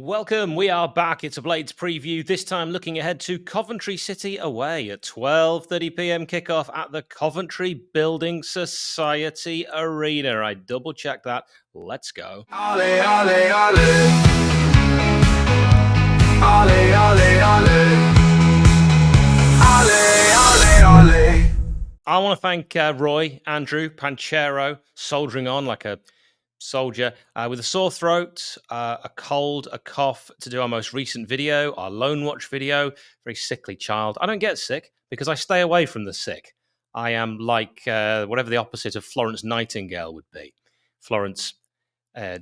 Welcome, we are back. It's a Blades preview, this time looking ahead to Coventry City away at 12:30 p.m. kickoff at the Coventry Building Society Arena. I double-checked that. Let's go. Ole, ole, ole. Ole, ole, ole. Ole, ole, ole. I want to thank Roy, Andrew, Panchero, soldiering on like a soldier with a sore throat, a cold, a cough to do our most recent video, our Lone Watch video. Very sickly child. I don't get sick because I stay away from the sick. I am like whatever the opposite of Florence Nightingale would be. Florence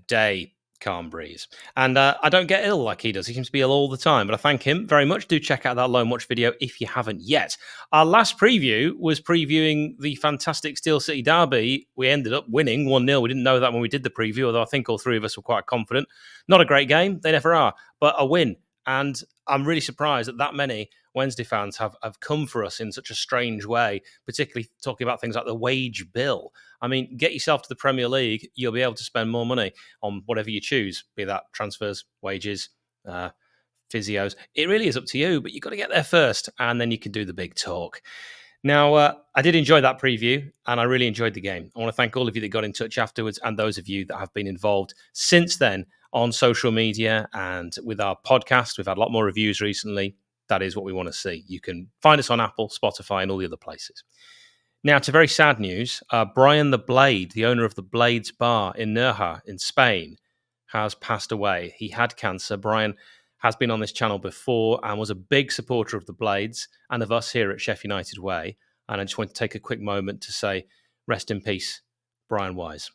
Day, calm breeze. And I don't get ill like he does. He seems to be ill all the time, but I thank him very much. Do check out that Lone Watch video if you haven't yet. Our last preview was previewing the fantastic Steel City derby. We ended up winning 1-0. We didn't know that when we did the preview, although I think all three of us were quite confident. Not a great game. They never are, but a win. And I'm really surprised that many Wednesday fans have come for us in such a strange way, particularly talking about things like the wage bill. I mean, get yourself to the Premier League, you'll be able to spend more money on whatever you choose, be that transfers, wages, physios. It really is up to you, but you've got to get there first, and then you can do the big talk. Now, I did enjoy that preview, and I really enjoyed the game. I want to thank all of you that got in touch afterwards, and those of you that have been involved since then on social media and with our podcast. We've had a lot more reviews recently. That is what we want to see. You can find us on Apple, Spotify, and all the other places. Now, to very sad news, Brian the Blade, the owner of the Blades Bar in 𝗚𝗏 in Spain, has passed away. He had cancer. Brian has been on this channel before and was a big supporter of the Blades and of us here at Sheff United Way. And I just want to take a quick moment to say, rest in peace, Brian Wise.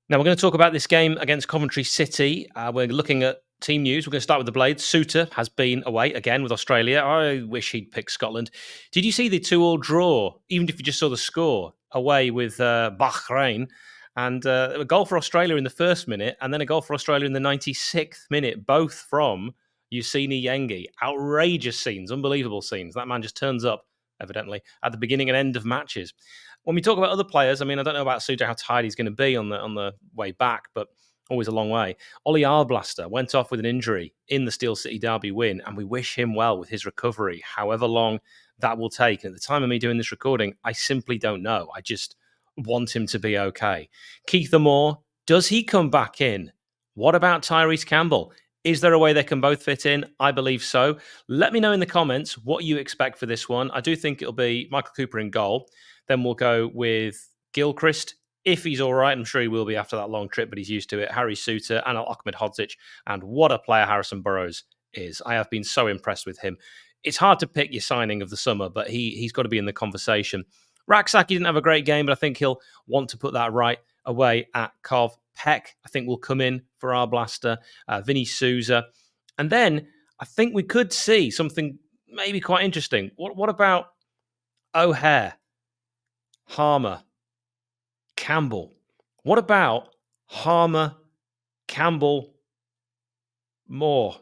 Now, we're going to talk about this game against Coventry City. We're looking at team news. We're going to start with the Blades. Souttar has been away again with Australia. I wish he'd picked Scotland. Did you see the 2-2 draw, even if you just saw the score, away with Bahrain? And a goal for Australia in the first minute, and then a goal for Australia in the 96th minute, both from 𝗍𝗍 Outrageous scenes, unbelievable scenes. That man just turns up, evidently, at the beginning and end of matches. When we talk about other players, I mean, I don't know about Souttar, how tired he's going to be on the way back, but always a long way. 𝗍𝗍𝗲𝗏 went off with an injury in the Steel City derby win, and we wish him well with his recovery, however long that will take. And at the time of me doing this recording, I simply don't know. I just want him to be okay. 𝗍𝗍𝗲, does he come back in? What about Tyrese Campbell? Is there a way they can both fit in? I believe so. Let me know in the comments what you expect for this one. I do think it'll be Michael Cooper in goal. Then we'll go with Gilchrist, if he's all right. I'm sure he will be after that long trip, but he's used to it. Harry Souttar and 𝗚𝗏𝗍𝐻𝐻. And what a player Harrison Burrows is. I have been so impressed with him. It's hard to pick your signing of the summer, but he's got to be in the conversation. Rak-Sakyi didn't have a great game, but I think he'll want to put that right away at 𝗏𝗏𝗏. I think will come in for our blaster. Vinny Souza. And then I think we could see something maybe quite interesting. What about O'Hare, Harmer, Campbell? What about Harmer, Campbell, Moore?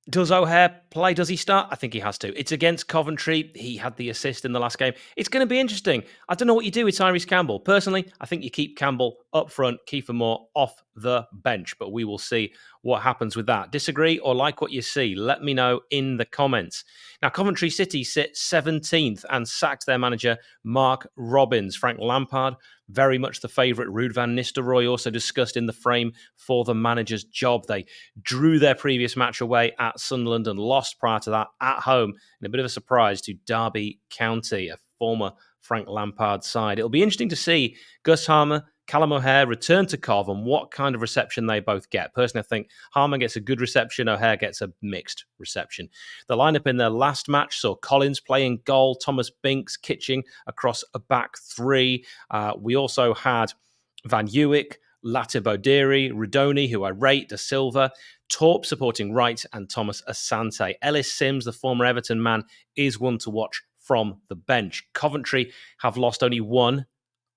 Does O'Hare play? Does he start? I think he has to. It's against Coventry. He had the assist in the last game. It's going to be interesting. I don't know what you do with Tyrese Campbell. Personally, I think you keep Campbell up front, 𝗍𝗏𝗏 off the bench, but we will see what happens with that. Disagree or like what you see? Let me know in the comments. Now, Coventry City sit 17th and sacked their manager, Mark Robins. Frank Lampard, very much the favourite. Ruud van Nistelrooy also discussed in the frame for the manager's job. They drew their previous match away at Sunderland and lost prior to that at home in a bit of a surprise to Derby County, a former Frank Lampard side. It'll be interesting to see Gus Harmer, Callum O'Hare return to Cov and what kind of reception they both get. Personally, I think Harmer gets a good reception, O'Hare gets a mixed reception. The lineup in their last match saw Collins playing goal, Thomas Binks, Kitching across a back three. We also had Van Uwijk, Latibodiri, Rudoni, who I rate, Da Silva, Torp supporting right, and Thomas Asante. Ellis Sims, the former Everton man, is one to watch from the bench. Coventry have lost only one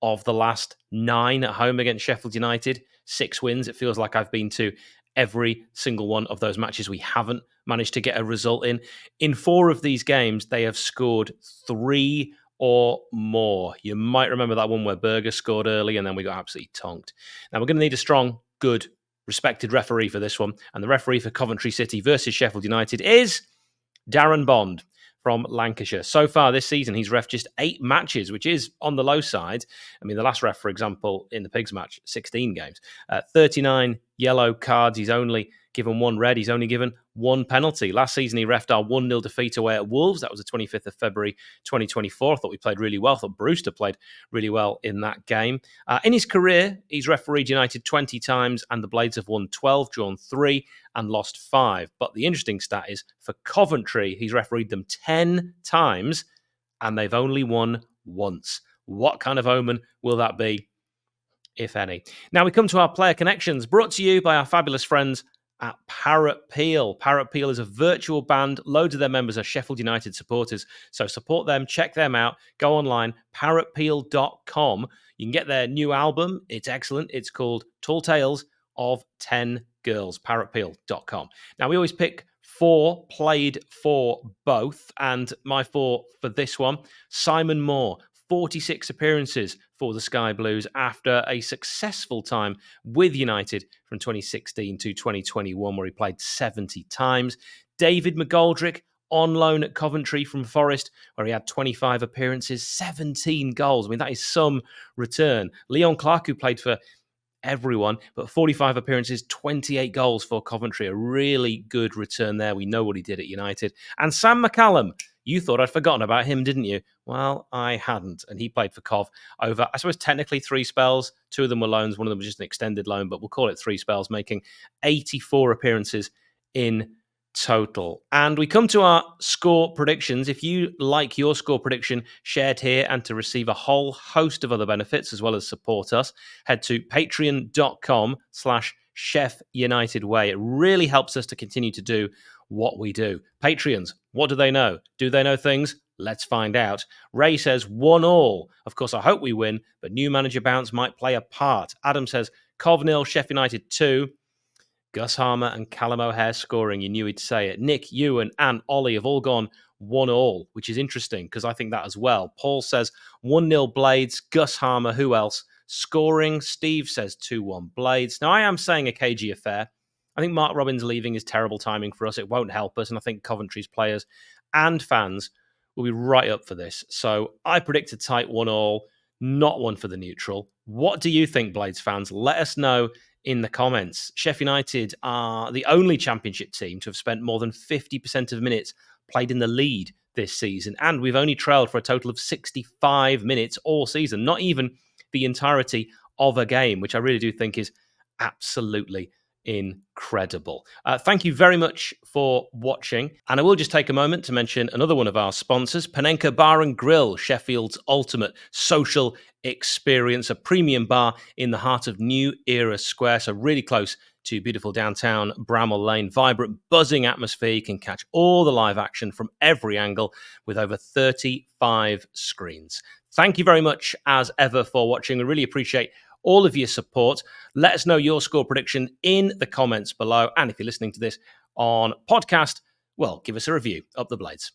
of the last 9 at home against Sheffield United. 6 wins. It feels like I've been to every single one of those matches we haven't managed to get a result in. In 4 of these games, they have scored 3 or more. You might remember that one where Berger scored early and then we got absolutely tonked. Now, we're going to need a strong, good respected referee for this one. And the referee for Coventry City versus Sheffield United is Darren Bond from Lancashire. So far this season, he's ref just 8 matches, which is on the low side. I mean, the last ref, for example, in the Pigs match, 16 games. 39 yellow cards. He's only given 1 red. He's only given 1 penalty. Last season, he refed our 1-0 defeat away at Wolves. That was the 25th of February, 2024. I thought we played really well. I thought Brewster played really well in that game. In his career, he's refereed United 20 times, and the Blades have won 12, drawn 3, and lost 5. But the interesting stat is, for Coventry, he's refereed them 10 times, and they've only won once. What kind of omen will that be, if any? Now we come to our player connections, brought to you by our fabulous friends at Parrot Peel. Parrot Peel is a virtual band. Loads of their members are Sheffield United supporters. So support them, check them out. Go online, parrotpeel.com. You can get their new album. It's excellent. It's called Tall Tales of 10 Girls, parrotpeel.com. Now, we always pick 4 played for both. And my 4 for this one, Simon Moore, 46 appearances for the Sky Blues after a successful time with United from 2016 to 2021, where he played 70 times. David McGoldrick, on loan at Coventry from Forest, where he had 25 appearances, 17 goals. I mean, that is some return. Leon Clark, who played for everyone, but 45 appearances, 28 goals for Coventry. A really good return there. We know what he did at United. And Sam McCallum, you thought I'd forgotten about him, didn't you? Well, I hadn't. And he played for Cov over, I suppose, technically 3 spells. 2 of them were loans. One of them was just an extended loan, but we'll call it 3 spells, making 84 appearances in total. And we come to our score predictions. If you like your score prediction shared here and to receive a whole host of other benefits as well as support us, head to patreon.com/ChefUnitedWay. It really helps us to continue to do what we do. Patreons, what do they know? Do they know things? Let's find out. Ray says 1-1. Of course, I hope we win, but new manager bounce might play a part. Adam says Cov 0, Sheffield United 2. Gus Harmer and Callum O'Hare scoring. You knew he'd say it. Nick, Ewan, and Ollie have all gone 1-1, which is interesting because I think that as well. Paul says 1-0 Blades. Gus Harmer, who else? Scoring. Steve says 2-1 Blades. Now, I am saying a cagey affair. I think Mark Robins leaving is terrible timing for us. It won't help us. And I think Coventry's players and fans will be right up for this. So I predict a tight 1-1, not one for the neutral. What do you think, Blades fans? Let us know in the comments. Sheffield United are the only championship team to have spent more than 50% of minutes played in the lead this season. And we've only trailed for a total of 65 minutes all season, not even the entirety of a game, which I really do think is absolutely incredible. Thank you very much for watching. And I will just take a moment to mention another one of our sponsors, Panenka Bar and Grill, Sheffield's ultimate social experience, a premium bar in the heart of New Era Square, so really close to beautiful downtown Bramall Lane. Vibrant, buzzing atmosphere. You can catch all the live action from every angle with over 35 screens. Thank you very much, as ever, for watching. We really appreciate all of your support. Let us know your score prediction in the comments below. And if you're listening to this on podcast, well, give us a review. Up the Blades.